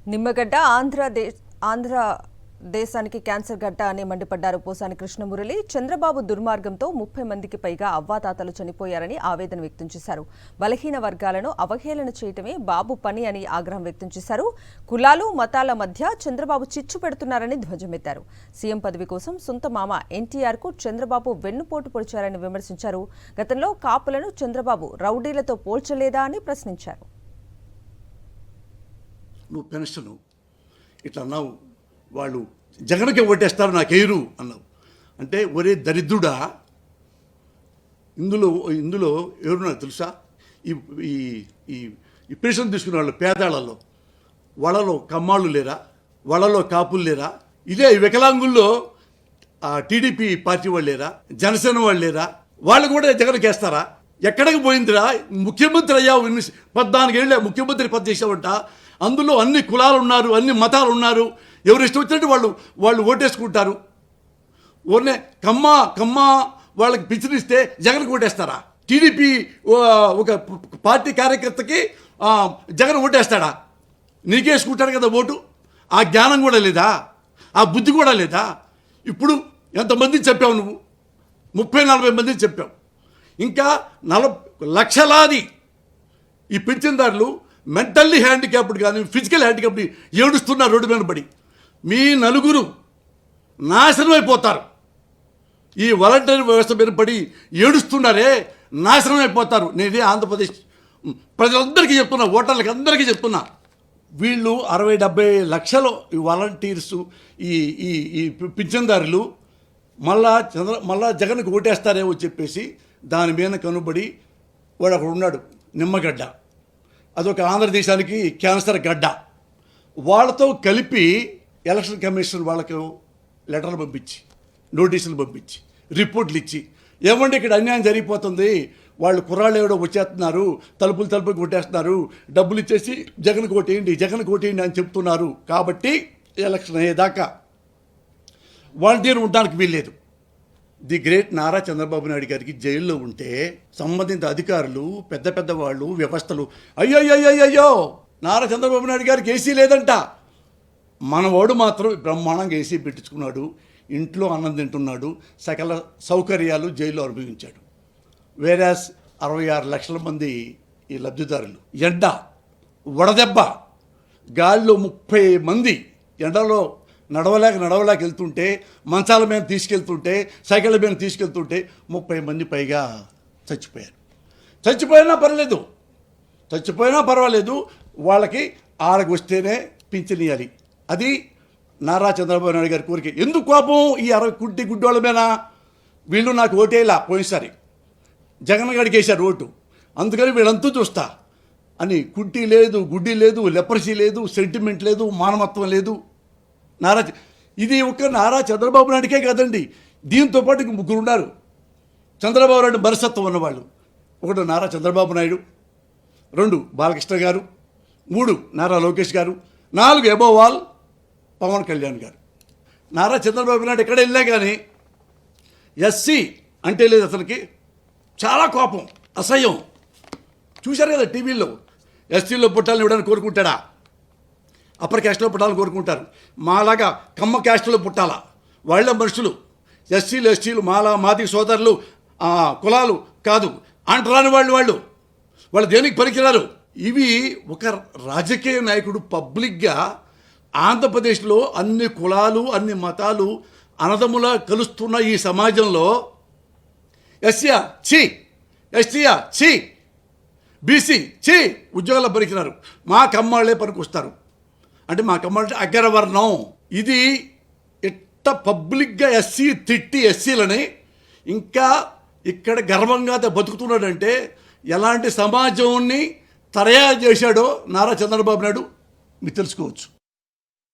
నిమ్మగడ్డ ఆంధ్ర దేశానికి క్యాన్సర్ గడ్డ అని మండిపడ్డారు పోసాని కృష్ణమురళి. చంద్రబాబు దుర్మార్గంతో 30 మందికి పైగా అవ్వాతాతలు చనిపోయారని ఆవేదన వ్యక్తం చేశారు. బలహీన వర్గాలను అవహేళన చేయటమే బాబు పని అని ఆగ్రహం వ్యక్తం చేశారు. కులాలు మతాల మధ్య చంద్రబాబు చిచ్చు పెడుతున్నారని ధ్వజమెత్తారు. సీఎం పదవి కోసం సొంత మామ ఎన్టీఆర్ కు చంద్రబాబు వెన్నుపోటు పొడిచారని విమర్శించారు. గతంలో కాపులను చంద్రబాబు రౌడీలతో పోల్చలేదా అని ప్రశ్నించారు. నువ్వు పెన్షన్ ఇట్లా అన్నావు, వాళ్ళు జగన్కే ఓటేస్తారు నాకేరు అన్నావు. అంటే ఒరే దరిద్రుడా, ఇందులో ఎవరున్నారు తెలుసా? ఈ పెన్షన్ తీసుకునే వాళ్ళు పేదాళ్ళలో, వాళ్ళలో కమ్మాళ్ళు లేరా, వాళ్ళలో కాపులు లేరా? ఇదే వికలాంగుల్లో టీడీపీ పార్టీ వాళ్ళు లేరా, జనసేన వాళ్ళు లేరా? వాళ్ళు కూడా జగన్కి వేస్తారా? ఎక్కడికి పోయిందిరా? ముఖ్యమంత్రి అయ్యావు, 14 ఏళ్ళే ముఖ్యమంత్రి పదవి చేసావంట. అందులో అన్ని కులాలు ఉన్నారు, అన్ని మతాలు ఉన్నారు. ఎవరు ఇష్టం వచ్చినట్టు వాళ్ళు ఓటేసుకుంటారు. ఓన్లే కమ్మ వాళ్ళకి పిచ్చినిస్తే జగన్కి ఓటేస్తారా? టీడీపీ ఒక పార్టీ కార్యకర్తకి జగన్ ఓటేస్తాడా? నీకేసుకుంటాడు కదా ఓటు. ఆ జ్ఞానం కూడా లేదా? ఆ బుద్ధి కూడా లేదా? ఇప్పుడు ఎంతమందిని చెప్పావు నువ్వు? 30-40 మందిని చెప్పావు. ఇంకా 40 లక్షలాది ఈ పింఛన్దారులు మెంటల్లీ హ్యాండిక్యాప్డ్ కానీ ఫిజికల్ హ్యాండిక్యాప్డ్ ఏడుస్తున్నారు రోడ్డు మీద పడి. మీ నలుగురు నాశనం అయిపోతారు. ఈ వాలంటీర్ వ్యవస్థ మీద పడి ఏడుస్తున్నారే, నాశనం అయిపోతారు. నేను ఆంధ్రప్రదేశ్ ప్రజలందరికీ చెప్తున్నా, ఓటర్లకి అందరికీ చెప్తున్నా, వీళ్ళు 60-70 లక్షలు ఈ వాలంటీర్సు ఈ పింఛన్దారులు మళ్ళా జగన్కి ఓటేస్తారేమో చెప్పేసి దాని మీద కనుబడి వాడు అక్కడ ఉన్నాడు. నిమ్మగడ్డ అదొక ఆంధ్రదేశానికి క్యాన్సర్ గడ్డ. వాళ్ళతో కలిపి ఎలక్షన్ కమిషన్ వాళ్ళకు లెటర్లు పంపించి, నోటీసులు పంపించి, రిపోర్ట్లు ఇచ్చి, ఏమంటే ఇక్కడ అన్యాయం జరిగిపోతుంది, వాళ్ళు కుర్రాళ్ళు ఎవడో వచ్చేస్తున్నారు, తలుపులు కొట్టేస్తున్నారు, డబ్బులు ఇచ్చేసి జగన్కి ఓటేయండి అని చెప్తున్నారు. కాబట్టి ఎలక్షన్ అయ్యేదాకా వాలంటీర్ ఉండడానికి వీల్లేదు. ది గ్రేట్ నారా చంద్రబాబు నాయుడు గారికి జైల్లో ఉంటే సంబంధిత అధికారులు, పెద్ద వాళ్ళు, వ్యవస్థలు అయ్యో నారా చంద్రబాబు నాయుడు గారికి ఏసీ లేదంట. మనవాడు మాత్రం బ్రహ్మాండంగా ఏసీ పెట్టించుకున్నాడు, ఇంట్లో అన్నం తింటున్నాడు, సకల సౌకర్యాలు జైల్లో అనుభవించాడు. వేరాస్ 66 లక్షల మంది ఈ లబ్ధిదారులు ఎండ, వడదెబ్బ, గాల్లో 30 మంది ఎండలో నడవలేక వెళ్తుంటే, మంచాల మీద తీసుకెళ్తుంటే, సైకిళ్ళ మీద తీసుకెళ్తుంటే 30 మంది పైగా చచ్చిపోయినా పర్వాలేదు, వాళ్ళకి ఆడకు వస్తేనే పింఛన్ ఇవ్వాలి. అది నారా చంద్రబాబు నాయుడు గారి కోరిక. ఎందుకు కోపం ఈ 60 గుడ్డోళ్ళ మీద? వీళ్ళు నాకు ఓటేలా పోయినసారి జగన్ గడికి వేశారు ఓటు, అందుకని వీళ్ళంతా చూస్తా అని కుంటి లేదు, గుడ్డి లేదు, లెపరసీ లేదు, సెంటిమెంట్ లేదు, మానవత్వం లేదు. ఇది ఒక నారా చంద్రబాబు నాయుడికే కాదండి, దీంతో పాటు ఇంక 3 ఉన్నారు చంద్రబాబు నాయుడు మనస్తత్వం ఉన్నవాళ్ళు. 1 నారా చంద్రబాబు నాయుడు, 2 బాలకృష్ణ గారు, 3 నారా లోకేష్ గారు, 4 అబోవ్ ఆల్ పవన్ కళ్యాణ్ గారు. నారా చంద్రబాబు నాయుడు ఎక్కడ వెళ్ళా కానీ ఎస్సీ అంటే లేదు అతనికి, చాలా కోపం, అసహ్యం. చూశారు కదా టీవీలో, ఎస్సీలో పుట్టాలని ఇవ్వడానికి కోరుకుంటాడా? అప్పర్ క్యాస్ట్లో పుట్టాలని కోరుకుంటారు. మాలాగా కమ్మ క్యాస్ట్లో పుట్టాలా? వాళ్ళ మనుషులు ఎస్సీలు మాది సోదరులు కులాలు కాదు అంటరాని వాళ్ళు దేనికి పనికిరారు. ఇవి ఒక రాజకీయ నాయకుడు పబ్లిక్గా ఆంధ్రప్రదేశ్లో అన్ని కులాలు, అన్ని మతాలు అనదములా కలుస్తున్న ఈ సమాజంలో ఎస్సీయా ఛీ, ఎస్టీయా ఛీ, బీసీ ఛీ, ఉద్యోగాల్లో పనికిరారు, మా కమ్మాళ్ళే పనికొస్తారు అంటే మా కమ్మాళ్ళ అగ్రవర్ణం. ఇది ఎట్ట పబ్లిక్గా ఎస్సీ తిట్టి ఎస్సీలని ఇంకా ఇక్కడ గర్వంగా బతుకుతున్నాడంటే ఎలాంటి సమాజాన్ని తయారు చేశాడో నారా చంద్రబాబు నాయుడు మీరు తెలుసుకోవచ్చు.